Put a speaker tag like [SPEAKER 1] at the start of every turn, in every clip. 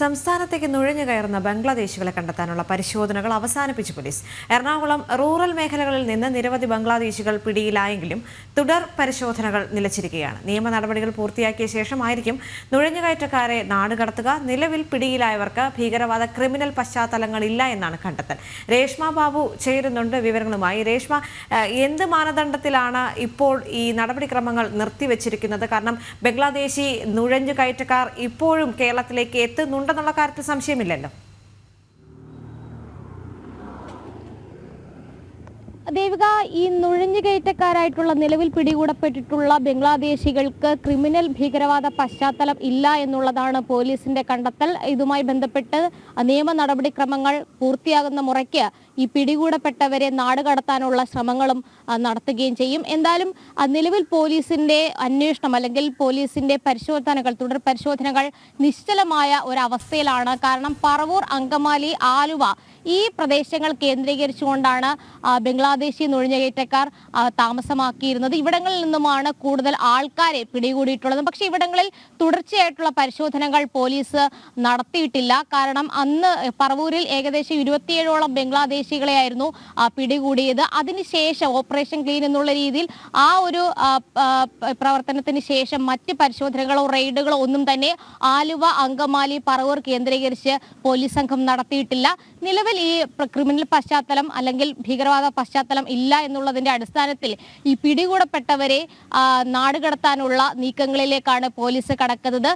[SPEAKER 1] സംസ്ഥാനത്തേക്ക് നുഴഞ്ഞു കയറുന്ന ബംഗ്ലാദേശികളെ കണ്ടെത്താനുള്ള പരിശോധനകൾ അവസാനിപ്പിച്ചു പോലീസ്. എറണാകുളം റൂറൽ മേഖലകളിൽ നിന്ന് നിരവധി ബംഗ്ലാദേശികൾ പിടിയിലായെങ്കിലും തുടർ പരിശോധനകൾ നിലച്ചിരിക്കുകയാണ്. നിയമ നടപടികൾ പൂർത്തിയാക്കിയ ശേഷമായിരിക്കും നുഴഞ്ഞുകയറ്റക്കാരെ നാടുകടത്തുക. നിലവിൽ പിടിയിലായവർക്ക് ഭീകരവാദ ക്രിമിനൽ പശ്ചാത്തലങ്ങളില്ല എന്നാണ് കണ്ടെത്തൽ. രേഷ്മ ബാബു ചേരുന്നുണ്ട് വിവരങ്ങളുമായി. രേഷ്മ, എന്ത് മാനദണ്ഡത്തിലാണ് ഇപ്പോൾ ഈ നടപടിക്രമങ്ങൾ നിർത്തിവെച്ചിരിക്കുന്നത്? കാരണം ബംഗ്ലാദേശി നുഴഞ്ഞുകയറ്റക്കാർ ഇപ്പോഴും കേരളത്തിലേക്ക് എത്തുന്നുണ്ടെന്നുള്ള കാര്യത്തിൽ സംശയമില്ലല്ലോ.
[SPEAKER 2] ദേവിക, ഈ നുഴഞ്ഞുകയറ്റക്കാരായിട്ടുള്ള നിലവിൽ പിടികൂടപ്പെട്ടിട്ടുള്ള ബംഗ്ലാദേശികൾക്ക് ക്രിമിനൽ ഭീകരവാദ പശ്ചാത്തലം ഇല്ല എന്നുള്ളതാണ് പോലീസിന്റെ കണ്ടെത്തൽ. ഇതുമായി ബന്ധപ്പെട്ട് നിയമ നടപടിക്രമങ്ങൾ പൂർത്തിയാകുന്ന മുറയ്ക്ക് ഈ പിടികൂടപ്പെട്ടവരെ നാടുകടത്താനുള്ള ശ്രമങ്ങളും നടത്തുകയും ചെയ്യും. എന്തായാലും നിലവിൽ പോലീസിന്റെ അന്വേഷണം അല്ലെങ്കിൽ പോലീസിന്റെ പരിശോധനകൾ, തുടർ പരിശോധനകൾ നിശ്ചലമായ ഒരവസ്ഥയിലാണ്. കാരണം പറവൂർ, അങ്കമാലി, ആലുവ ഈ പ്രദേശങ്ങൾ കേന്ദ്രീകരിച്ചുകൊണ്ടാണ് ബംഗ്ലാദേശി നുഴഞ്ഞുകയറ്റക്കാർ താമസമാക്കിയിരുന്നത്. ഇവിടങ്ങളിൽ നിന്നുമാണ് കൂടുതൽ ആൾക്കാരെ പിടികൂടിയിട്ടുള്ളത്. പക്ഷേ ഇവിടങ്ങളിൽ തുടർച്ചയായിട്ടുള്ള പരിശോധനകൾ പോലീസ് നടത്തിയിട്ടില്ല. കാരണം അന്ന് പറവൂരിൽ ഏകദേശം 27ഓളം ബംഗ്ലാദേശികളെയായിരുന്നു പിടികൂടിയത്. അതിനുശേഷം ഓപ്പറേഷൻ ക്ലീൻ എന്നുള്ള രീതിയിൽ ആ ഒരു പ്രവർത്തനത്തിന് ശേഷം മറ്റ് പരിശോധനകളോ റെയ്ഡുകളോ ഒന്നും തന്നെ ആലുവ, അങ്കമാലി, പറവൂർ കേന്ദ്രീകരിച്ച് പോലീസ് സംഘം നടത്തിയിട്ടില്ല. നിലവിൽ ഈ ക്രിമിനൽ പശ്ചാത്തലം അല്ലെങ്കിൽ ഭീകരവാദ പശ്ചാത്തലം ഇല്ല എന്നുള്ളതിന്റെ അടിസ്ഥാനത്തിൽ ഈ പിടികൂടപ്പെട്ടവരെ നാടുകടത്താനുള്ള നീക്കങ്ങളിലേക്കാണ് പോലീസ് കടക്കുന്നത്.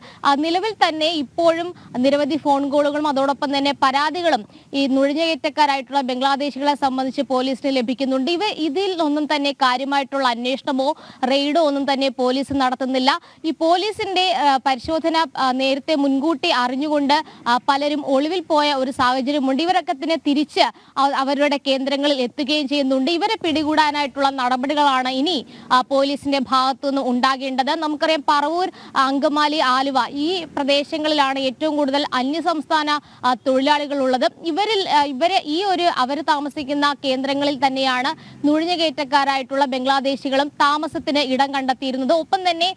[SPEAKER 2] നിലവിൽ തന്നെ ഇപ്പോഴും നിരവധി ഫോൺ കോളുകളും അതോടൊപ്പം തന്നെ പരാതികളും ഈ നുഴഞ്ഞുകയറ്റക്കാരായിട്ടുള്ള ബംഗ്ലാദേശികളെ സംബന്ധിച്ച് പോലീസിന് ലഭിക്കുന്നുണ്ട്. ഇതിൽ ഒന്നും തന്നെ കാര്യമായിട്ടുള്ള അന്വേഷണമോ റെയ്ഡോ ഒന്നും തന്നെ പോലീസ് നടത്തുന്നില്ല. ഈ പോലീസിന്റെ പരിശോധന നേരത്തെ മുൻകൂട്ടി അറിഞ്ഞുകൊണ്ട് പലരും ഒളിവിൽ പോയ ഒരു സാഹചര്യമുണ്ട്. ഇവരൊക്കെ തന്നെ തിരിച്ച് അവരുടെ കേന്ദ്രങ്ങളിൽ എത്തുകയും ചെയ്യുന്നുണ്ട്. ഇവരെ പിടികൂടാനായിട്ടുള്ള നടപടികളാണ് ഇനി പോലീസിന്റെ ഭാഗത്തുനിന്ന് ഉണ്ടാകേണ്ടത്. നമുക്കറിയാം, പറവൂർ, അങ്കമാലി, ആലുവ ഈ പ്രദേശങ്ങളിലാണ് ഏറ്റവും കൂടുതൽ അന്യസംസ്ഥാന തൊഴിലാളികൾ ഉള്ളത്. ഇവരെ അവർ താമസിക്കുന്ന കേന്ദ്രങ്ങളിൽ തന്നെയാണ് നുഴഞ്ഞുകയറ്റക്കാരായിട്ടുള്ള ബംഗ്ലാദേശികളും താമസത്തിന് ഇടം കണ്ടെത്തിയിരുന്നത്. ഒപ്പം തന്നെ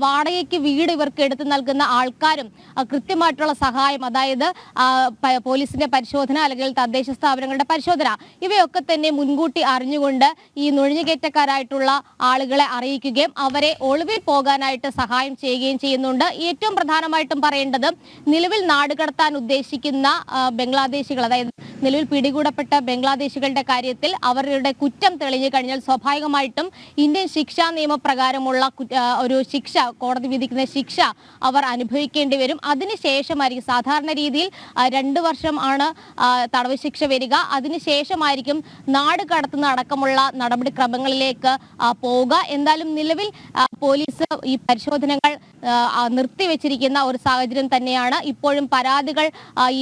[SPEAKER 2] വാടകയ്ക്ക് വീട് ഇവർക്ക് എടുത്തു നൽകുന്ന ആൾക്കാരും കൃത്യമായിട്ടുള്ള സഹായം, അതായത് പോലീസിന്റെ പരിശോധന അല്ലെങ്കിൽ തദ്ദേശ സ്ഥാപനങ്ങളുടെ പരിശോധന, ഇവയൊക്കെ തന്നെ മുൻകൂട്ടി അറിഞ്ഞുകൊണ്ട് ഈ നുഴഞ്ഞുകയറ്റക്കാരായിട്ടുള്ള ആളുകളെ അറിയിക്കുകയും അവരെ ഒളിവിൽ പോകാനായിട്ട് സഹായം ചെയ്യുകയും ചെയ്യുന്നുണ്ട്. ഏറ്റവും പ്രധാനമായിട്ടും പറയേണ്ടത്, നിലവിൽ നാടുകടത്താൻ ഉദ്ദേശിക്കുന്ന ബംഗ്ലാദേശികൾ, അതായത് നിലവിൽ പിടികൂടപ്പെട്ട ബംഗ്ലാദേശികളുടെ കാര്യത്തിൽ അവരുടെ കുറ്റം തെളിഞ്ഞു കഴിഞ്ഞാൽ സ്വാഭാവികമായിട്ടും ഇന്ത്യൻ ശിക്ഷാ നിയമപ്രകാരമുള്ള ഒരു ശിക്ഷ, കോടതി വിധിക്കുന്ന ശിക്ഷ അവർ അനുഭവിക്കേണ്ടി വരും. അതിനുശേഷമായിരിക്കും, സാധാരണ രീതിയിൽ 2 വർഷം ആണ് തടവ് ശിക്ഷ വരിക. അതിനുശേഷമായിരിക്കും നാട് കടത്തുന്ന അടക്കമുള്ള നടപടിക്രമങ്ങളിലേക്ക് പോവുക. എന്തായാലും നിലവിൽ പോലീസ് ഈ പരിശോധനകൾ നിർത്തിവെച്ചിരിക്കുന്ന ഒരു സാഹചര്യം തന്നെയാണ്. ഇപ്പോഴും പരാതികൾ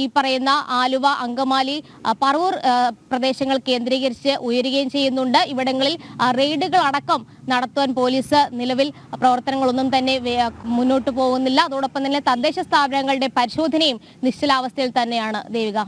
[SPEAKER 2] ഈ പറയുന്ന ആലുവ, അങ്കമാലി, പറവൂർ പ്രദേശങ്ങൾ കേന്ദ്രീകരിച്ച് ഉയരുകയും ചെയ്യുന്നുണ്ട്. ഇവിടങ്ങളിൽ റെയ്ഡുകൾ അടക്കം നടത്തുവാൻ പോലീസ് നിലവിൽ പ്രവർത്തനങ്ങളൊന്നും തന്നെ മുന്നോട്ട് പോകുന്നില്ല. അതോടൊപ്പം തന്നെ തദ്ദേശ സ്ഥാപനങ്ങളുടെ പരിശോധനയും നിശ്ചലാവസ്ഥയിൽ തന്നെയാണ്. ദേവിക.